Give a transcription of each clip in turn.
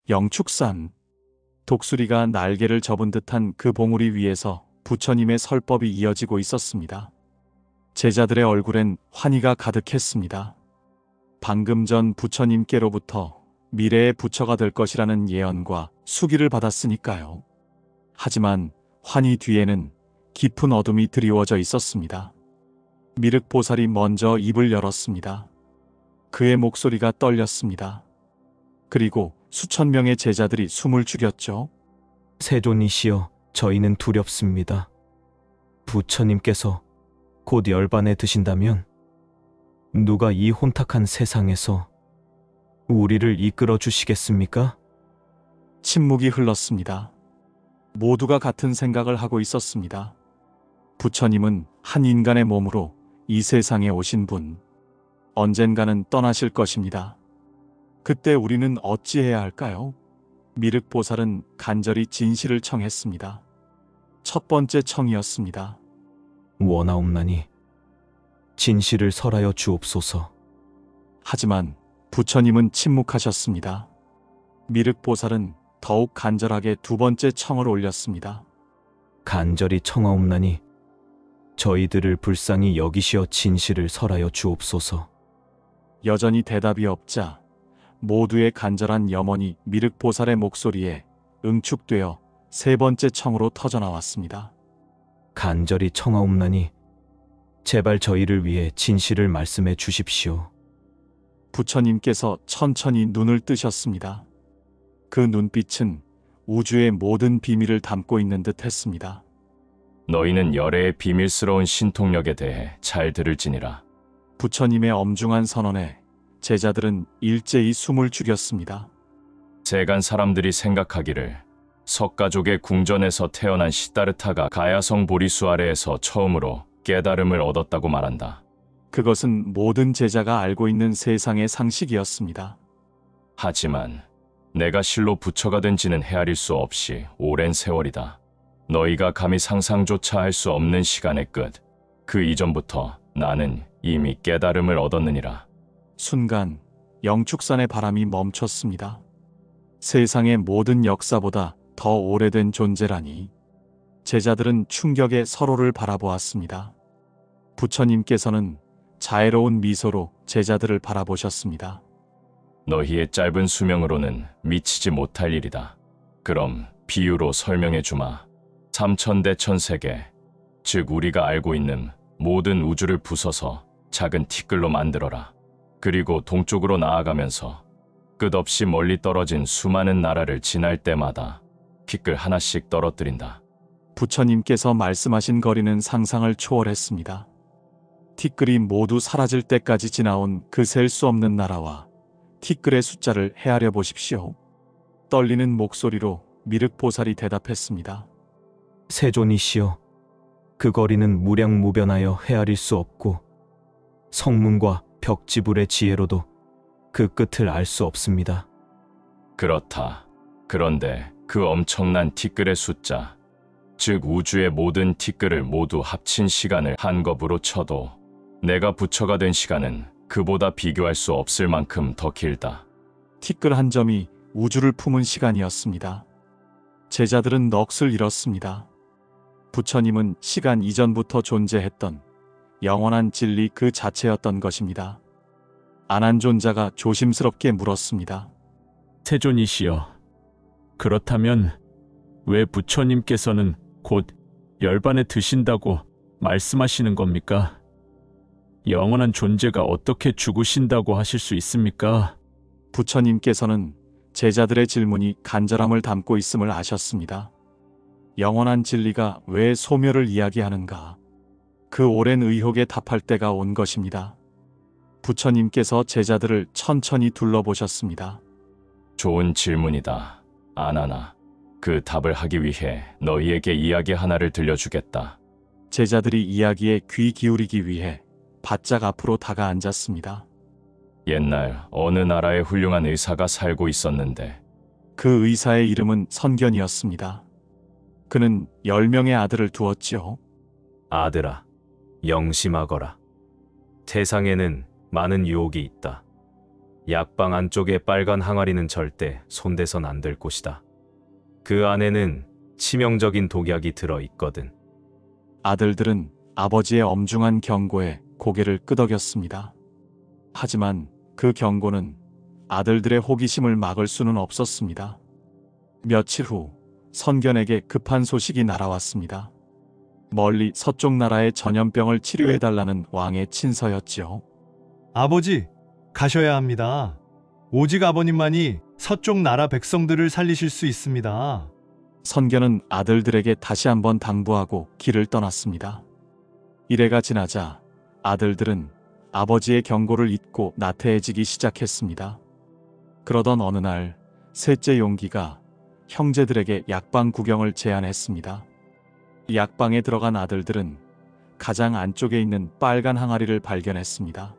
영축산. 독수리가 날개를 접은 듯한 그 봉우리 위에서 부처님의 설법이 이어지고 있었습니다. 제자들의 얼굴엔 환희가 가득했습니다. 방금 전 부처님께로부터 미래의 부처가 될 것이라는 예언과 수기를 받았으니까요. 하지만 환희 뒤에는 깊은 어둠이 드리워져 있었습니다. 미륵보살이 먼저 입을 열었습니다. 그의 목소리가 떨렸습니다. 그리고 수천 명의 제자들이 숨을 죽였죠. 세존이시여, 저희는 두렵습니다. 부처님께서 곧 열반에 드신다면 누가 이 혼탁한 세상에서 우리를 이끌어 주시겠습니까? 침묵이 흘렀습니다. 모두가 같은 생각을 하고 있었습니다. 부처님은 한 인간의 몸으로 이 세상에 오신 분, 언젠가는 떠나실 것입니다. 그때 우리는 어찌해야 할까요? 미륵보살은 간절히 진실을 청했습니다. 첫 번째 청이었습니다. 원하옵나니 진실을 설하여 주옵소서. 하지만 부처님은 침묵하셨습니다. 미륵보살은 더욱 간절하게 두 번째 청을 올렸습니다. 간절히 청하옵나니 저희들을 불쌍히 여기시어 진실을 설하여 주옵소서. 여전히 대답이 없자 모두의 간절한 염원이 미륵보살의 목소리에 응축되어 세 번째 청으로 터져나왔습니다. 간절히 청하옵나니 제발 저희를 위해 진실을 말씀해 주십시오. 부처님께서 천천히 눈을 뜨셨습니다. 그 눈빛은 우주의 모든 비밀을 담고 있는 듯 했습니다. 너희는 열애의 비밀스러운 신통력에 대해 잘 들을지니라. 부처님의 엄중한 선언에 제자들은 일제히 숨을 죽였습니다. 세간 사람들이 생각하기를 석가족의 궁전에서 태어난 시다르타가 가야성 보리수 아래에서 처음으로 깨달음을 얻었다고 말한다. 그것은 모든 제자가 알고 있는 세상의 상식이었습니다. 하지만 내가 실로 부처가 된 지는 헤아릴 수 없이 오랜 세월이다. 너희가 감히 상상조차 할 수 없는 시간의 끝, 그 이전부터 나는 이미 깨달음을 얻었느니라. 순간 영축산의 바람이 멈췄습니다. 세상의 모든 역사보다 더 오래된 존재라니. 제자들은 충격에 서로를 바라보았습니다. 부처님께서는 자애로운 미소로 제자들을 바라보셨습니다. 너희의 짧은 수명으로는 미치지 못할 일이다. 그럼 비유로 설명해 주마. 삼천대천세계, 즉 우리가 알고 있는 모든 우주를 부숴서 작은 티끌로 만들어라. 그리고 동쪽으로 나아가면서 끝없이 멀리 떨어진 수많은 나라를 지날 때마다 티끌 하나씩 떨어뜨린다. 부처님께서 말씀하신 거리는 상상을 초월했습니다. 티끌이 모두 사라질 때까지 지나온 그 셀 수 없는 나라와 티끌의 숫자를 헤아려 보십시오. 떨리는 목소리로 미륵보살이 대답했습니다. 세존이시여, 그 거리는 무량무변하여 헤아릴 수 없고 성문과 벽지불의 지혜로도 그 끝을 알 수 없습니다. 그렇다. 그런데 그 엄청난 티끌의 숫자, 즉 우주의 모든 티끌을 모두 합친 시간을 한겁으로 쳐도 내가 부처가 된 시간은 그보다 비교할 수 없을 만큼 더 길다. 티끌 한 점이 우주를 품은 시간이었습니다. 제자들은 넋을 잃었습니다. 부처님은 시간 이전부터 존재했던 영원한 진리 그 자체였던 것입니다. 아난존자가 조심스럽게 물었습니다. 세존이시여, 그렇다면 왜 부처님께서는 곧 열반에 드신다고 말씀하시는 겁니까? 영원한 존재가 어떻게 죽으신다고 하실 수 있습니까? 부처님께서는 제자들의 질문이 간절함을 담고 있음을 아셨습니다. 영원한 진리가 왜 소멸을 이야기하는가? 그 오랜 의혹에 답할 때가 온 것입니다. 부처님께서 제자들을 천천히 둘러보셨습니다. 좋은 질문이다. 아나나, 그 답을 하기 위해 너희에게 이야기 하나를 들려주겠다. 제자들이 이야기에 귀 기울이기 위해 바짝 앞으로 다가앉았습니다. 옛날 어느 나라에 훌륭한 의사가 살고 있었는데 그 의사의 이름은 선견이었습니다. 그는 10명의 아들을 두었지요. 아들아, 영심하거라. 세상에는 많은 유혹이 있다. 약방 안쪽에 빨간 항아리는 절대 손대선 안 될 곳이다. 그 안에는 치명적인 독약이 들어 있거든. 아들들은 아버지의 엄중한 경고에 고개를 끄덕였습니다. 하지만 그 경고는 아들들의 호기심을 막을 수는 없었습니다. 며칠 후 선견에게 급한 소식이 날아왔습니다. 멀리 서쪽 나라의 전염병을 치료해달라는 왕의 친서였지요. 아버지, 가셔야 합니다. 오직 아버님만이 서쪽 나라 백성들을 살리실 수 있습니다. 선견은 아들들에게 다시 한번 당부하고 길을 떠났습니다. 이래가 지나자 아들들은 아버지의 경고를 잊고 나태해지기 시작했습니다. 그러던 어느 날 셋째 용기가 형제들에게 약방 구경을 제안했습니다. 약방에 들어간 아들들은 가장 안쪽에 있는 빨간 항아리를 발견했습니다.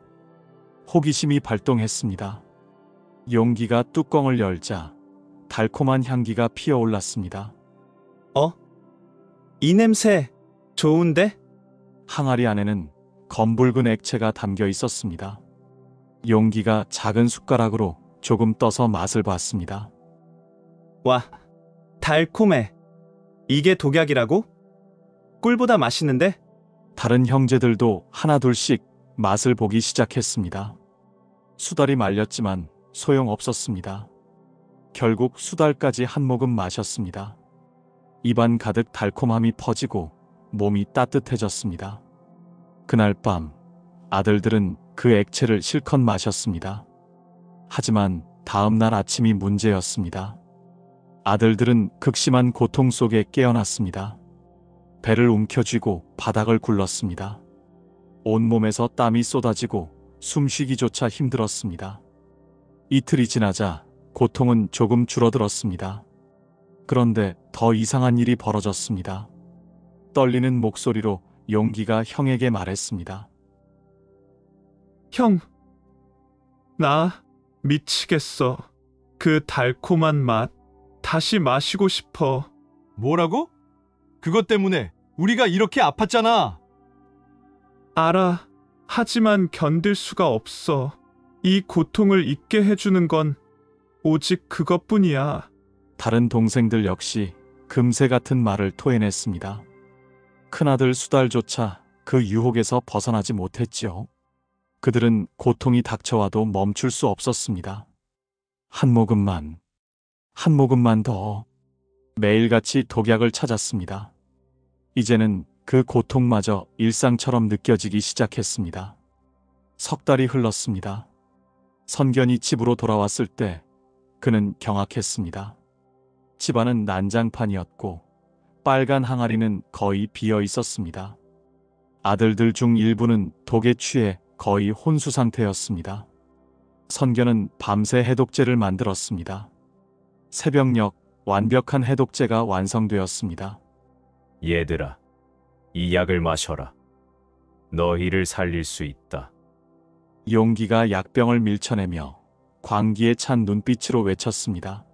호기심이 발동했습니다. 용기가 뚜껑을 열자 달콤한 향기가 피어올랐습니다. 이 냄새 좋은데? 항아리 안에는 검붉은 액체가 담겨 있었습니다. 용기가 작은 숟가락으로 조금 떠서 맛을 봤습니다. 와, 달콤해. 이게 독약이라고? 꿀보다 맛있는데? 다른 형제들도 하나둘씩 맛을 보기 시작했습니다. 수달이 말렸지만 소용없었습니다. 결국 수달까지 한 모금 마셨습니다. 입안 가득 달콤함이 퍼지고 몸이 따뜻해졌습니다. 그날 밤 아들들은 그 액체를 실컷 마셨습니다. 하지만 다음 날 아침이 문제였습니다. 아들들은 극심한 고통 속에 깨어났습니다. 배를 움켜쥐고 바닥을 굴렀습니다. 온몸에서 땀이 쏟아지고 숨쉬기조차 힘들었습니다. 이틀이 지나자 고통은 조금 줄어들었습니다. 그런데 더 이상한 일이 벌어졌습니다. 떨리는 목소리로 용기가 형에게 말했습니다. 형, 나 미치겠어. 그 달콤한 맛 다시 마시고 싶어. 뭐라고? 그것 때문에 우리가 이렇게 아팠잖아. 알아. 하지만 견딜 수가 없어. 이 고통을 잊게 해주는 건 오직 그것뿐이야. 다른 동생들 역시 금세 같은 말을 토해냈습니다. 큰아들 수달조차 그 유혹에서 벗어나지 못했지요. 그들은 고통이 닥쳐와도 멈출 수 없었습니다. 한 모금만 더. 매일같이 독약을 찾았습니다. 이제는 그 고통마저 일상처럼 느껴지기 시작했습니다. 석 달이 흘렀습니다. 선견이 집으로 돌아왔을 때 그는 경악했습니다. 집안은 난장판이었고 빨간 항아리는 거의 비어 있었습니다. 아들들 중 일부는 독에 취해 거의 혼수 상태였습니다. 선견은 밤새 해독제를 만들었습니다. 새벽녘 완벽한 해독제가 완성되었습니다. 얘들아, 이 약을 마셔라. 너희를 살릴 수 있다. 용기가 약병을 밀쳐내며 광기에 찬 눈빛으로 외쳤습니다.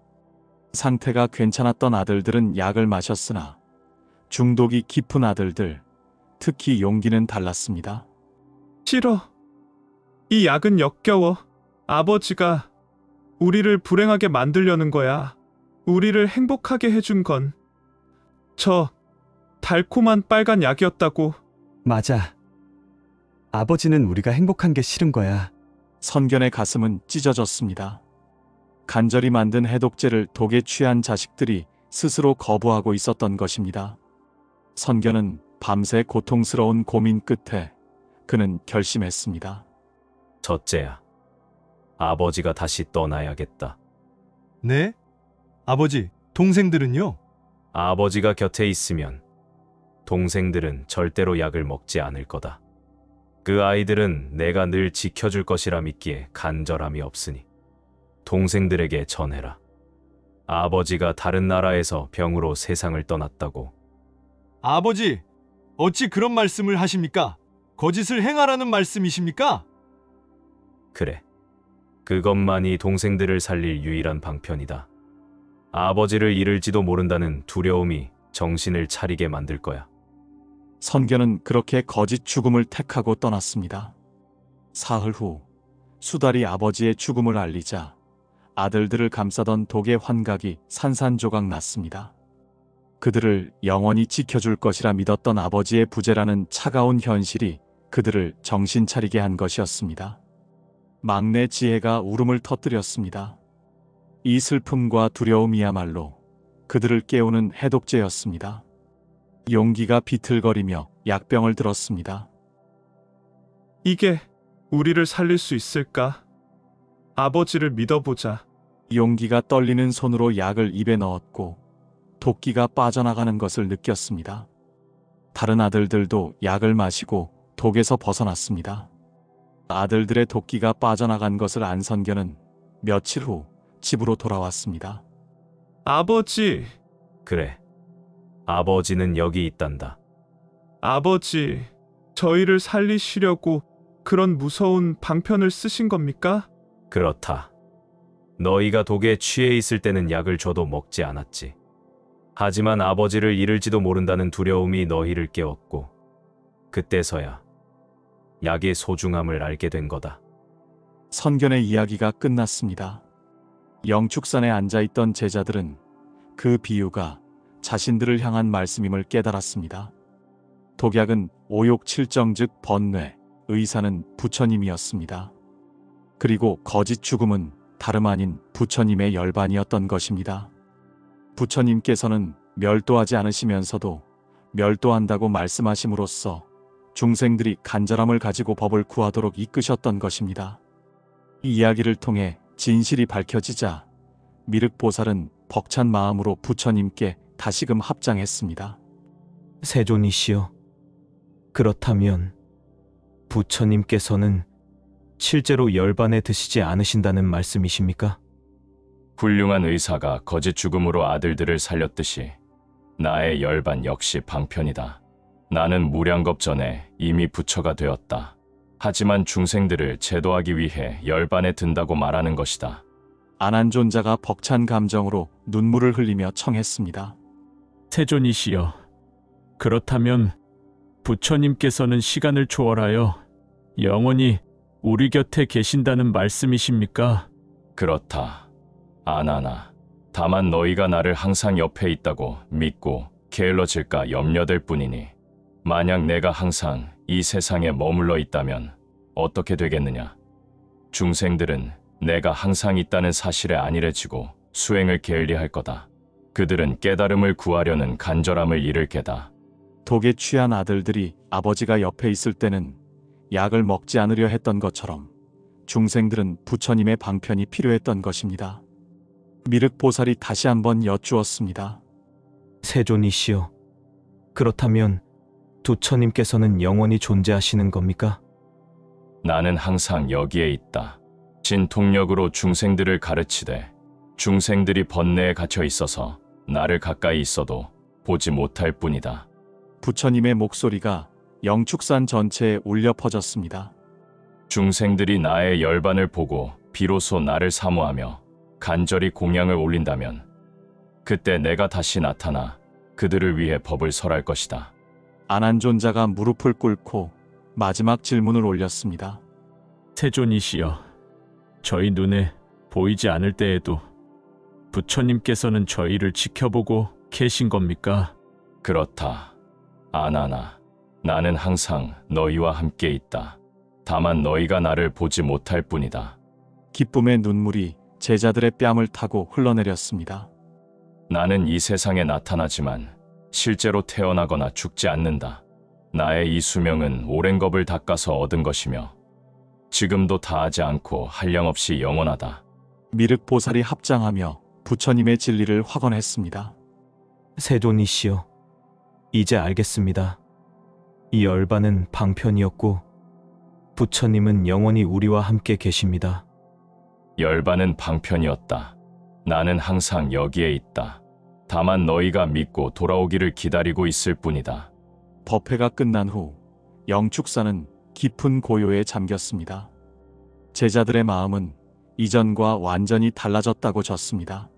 상태가 괜찮았던 아들들은 약을 마셨으나 중독이 깊은 아들들, 특히 용기는 달랐습니다. 싫어. 이 약은 역겨워. 아버지가 우리를 불행하게 만들려는 거야. 우리를 행복하게 해준 건 저 달콤한 빨간 약이었다고. 맞아. 아버지는 우리가 행복한 게 싫은 거야. 선견의 가슴은 찢어졌습니다. 간절히 만든 해독제를 독에 취한 자식들이 스스로 거부하고 있었던 것입니다. 선견은 밤새 고통스러운 고민 끝에 그는 결심했습니다. 첫째야, 아버지가 다시 떠나야겠다. 네? 아버지, 동생들은요? 아버지가 곁에 있으면 동생들은 절대로 약을 먹지 않을 거다. 그 아이들은 내가 늘 지켜줄 것이라 믿기에 간절함이 없으니 동생들에게 전해라. 아버지가 다른 나라에서 병으로 세상을 떠났다고. 아버지, 어찌 그런 말씀을 하십니까? 거짓을 행하라는 말씀이십니까? 그래, 그것만이 동생들을 살릴 유일한 방편이다. 아버지를 잃을지도 모른다는 두려움이 정신을 차리게 만들 거야. 선견은 그렇게 거짓 죽음을 택하고 떠났습니다. 사흘 후 수달이 아버지의 죽음을 알리자 아들들을 감싸던 독의 환각이 산산조각 났습니다. 그들을 영원히 지켜줄 것이라 믿었던 아버지의 부재라는 차가운 현실이 그들을 정신 차리게 한 것이었습니다. 막내 지혜가 울음을 터뜨렸습니다. 이 슬픔과 두려움이야말로 그들을 깨우는 해독제였습니다. 용기가 비틀거리며 약병을 들었습니다. 이게 우리를 살릴 수 있을까? 아버지를 믿어보자. 용기가 떨리는 손으로 약을 입에 넣었고 도끼가 빠져나가는 것을 느꼈습니다. 다른 아들들도 약을 마시고 독에서 벗어났습니다. 아들들의 도끼가 빠져나간 것을 안 선견은 며칠 후 집으로 돌아왔습니다. 아버지, 그래. 아버지는 여기 있단다. 아버지, 저희를 살리시려고 그런 무서운 방편을 쓰신 겁니까? 그렇다. 너희가 독에 취해 있을 때는 약을 줘도 먹지 않았지. 하지만 아버지를 잃을지도 모른다는 두려움이 너희를 깨웠고 그때서야 약의 소중함을 알게 된 거다. 선견의 이야기가 끝났습니다. 영축산에 앉아있던 제자들은 그 비유가 자신들을 향한 말씀임을 깨달았습니다. 독약은 오욕칠정 즉 번뇌, 의사는 부처님이었습니다. 그리고 거짓 죽음은 다름 아닌 부처님의 열반이었던 것입니다. 부처님께서는 멸도하지 않으시면서도 멸도한다고 말씀하심으로써 중생들이 간절함을 가지고 법을 구하도록 이끄셨던 것입니다. 이 이야기를 통해 진실이 밝혀지자 미륵보살은 벅찬 마음으로 부처님께 다시금 합장했습니다. 세존이시여, 그렇다면 부처님께서는 실제로 열반에 드시지 않으신다는 말씀이십니까? 훌륭한 의사가 거짓 죽음으로 아들들을 살렸듯이 나의 열반 역시 방편이다. 나는 무량겁 전에 이미 부처가 되었다. 하지만 중생들을 제도하기 위해 열반에 든다고 말하는 것이다. 아난존자가 벅찬 감정으로 눈물을 흘리며 청했습니다. 세존이시여, 그렇다면 부처님께서는 시간을 초월하여 영원히 우리 곁에 계신다는 말씀이십니까? 그렇다. 아나나. 다만 너희가 나를 항상 옆에 있다고 믿고 게을러질까 염려될 뿐이니 만약 내가 항상 이 세상에 머물러 있다면 어떻게 되겠느냐? 중생들은 내가 항상 있다는 사실에 안일해지고 수행을 게을리할 거다. 그들은 깨달음을 구하려는 간절함을 잃을 게다. 독에 취한 아들들이 아버지가 옆에 있을 때는 약을 먹지 않으려 했던 것처럼 중생들은 부처님의 방편이 필요했던 것입니다. 미륵보살이 다시 한번 여쭈었습니다. 세존이시여, 그렇다면 부처님께서는 영원히 존재하시는 겁니까? 나는 항상 여기에 있다. 진통력으로 중생들을 가르치되 중생들이 번뇌에 갇혀 있어서 나를 가까이 있어도 보지 못할 뿐이다. 부처님의 목소리가 영축산 전체에 울려 퍼졌습니다. 중생들이 나의 열반을 보고 비로소 나를 사모하며 간절히 공양을 올린다면 그때 내가 다시 나타나 그들을 위해 법을 설할 것이다. 아난존자가 무릎을 꿇고 마지막 질문을 올렸습니다. 세존이시여, 저희 눈에 보이지 않을 때에도 부처님께서는 저희를 지켜보고 계신 겁니까? 그렇다. 아나나. 나는 항상 너희와 함께 있다. 다만 너희가 나를 보지 못할 뿐이다. 기쁨의 눈물이 제자들의 뺨을 타고 흘러내렸습니다. 나는 이 세상에 나타나지만 실제로 태어나거나 죽지 않는다. 나의 이 수명은 오랜 겁을 닦아서 얻은 것이며 지금도 다하지 않고 한량없이 영원하다. 미륵보살이 합장하며 부처님의 진리를 확언했습니다. 세존이시여, 이제 알겠습니다. 이 열반은 방편이었고 부처님은 영원히 우리와 함께 계십니다. 열반은 방편이었다. 나는 항상 여기에 있다. 다만 너희가 믿고 돌아오기를 기다리고 있을 뿐이다. 법회가 끝난 후 영축사는 깊은 고요에 잠겼습니다. 제자들의 마음은 이전과 완전히 달라졌다고 졌습니다.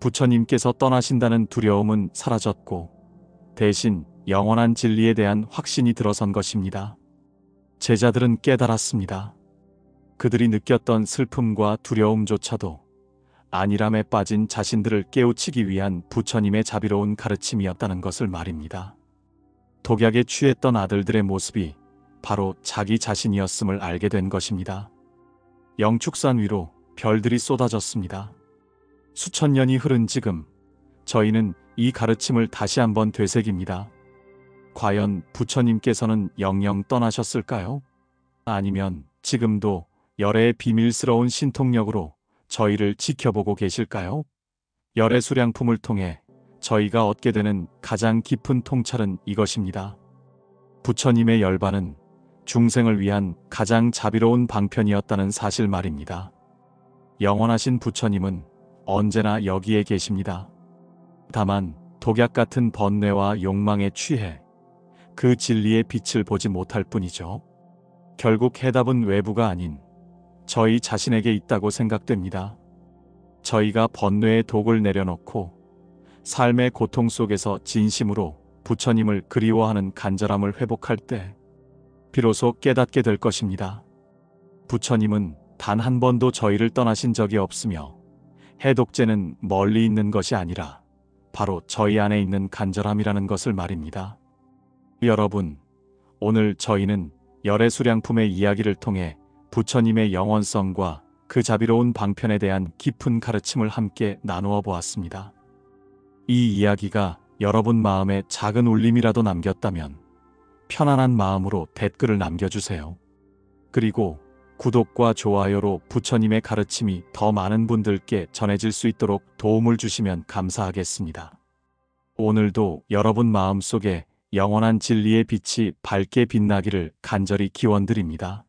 부처님께서 떠나신다는 두려움은 사라졌고 대신 영원한 진리에 대한 확신이 들어선 것입니다. 제자들은 깨달았습니다. 그들이 느꼈던 슬픔과 두려움조차도 안일함에 빠진 자신들을 깨우치기 위한 부처님의 자비로운 가르침이었다는 것을 말입니다. 독약에 취했던 아들들의 모습이 바로 자기 자신이었음을 알게 된 것입니다. 영축산 위로 별들이 쏟아졌습니다. 수천 년이 흐른 지금 저희는 이 가르침을 다시 한번 되새깁니다. 과연 부처님께서는 영영 떠나셨을까요? 아니면 지금도 열애의 비밀스러운 신통력으로 저희를 지켜보고 계실까요? 열애 수량품을 통해 저희가 얻게 되는 가장 깊은 통찰은 이것입니다. 부처님의 열반은 중생을 위한 가장 자비로운 방편이었다는 사실 말입니다. 영원하신 부처님은 언제나 여기에 계십니다. 다만 독약 같은 번뇌와 욕망에 취해 그 진리의 빛을 보지 못할 뿐이죠. 결국 해답은 외부가 아닌 저희 자신에게 있다고 생각됩니다. 저희가 번뇌의 독을 내려놓고 삶의 고통 속에서 진심으로 부처님을 그리워하는 간절함을 회복할 때 비로소 깨닫게 될 것입니다. 부처님은 단 한 번도 저희를 떠나신 적이 없으며 해독제는 멀리 있는 것이 아니라 바로 저희 안에 있는 간절함이라는 것을 말입니다. 여러분, 오늘 저희는 열애 수량품의 이야기를 통해 부처님의 영원성과 그 자비로운 방편에 대한 깊은 가르침을 함께 나누어 보았습니다. 이 이야기가 여러분 마음에 작은 울림이라도 남겼다면 편안한 마음으로 댓글을 남겨주세요. 그리고 구독과 좋아요로 부처님의 가르침이 더 많은 분들께 전해질 수 있도록 도움을 주시면 감사하겠습니다. 오늘도 여러분 마음속에 영원한 진리의 빛이 밝게 빛나기를 간절히 기원드립니다.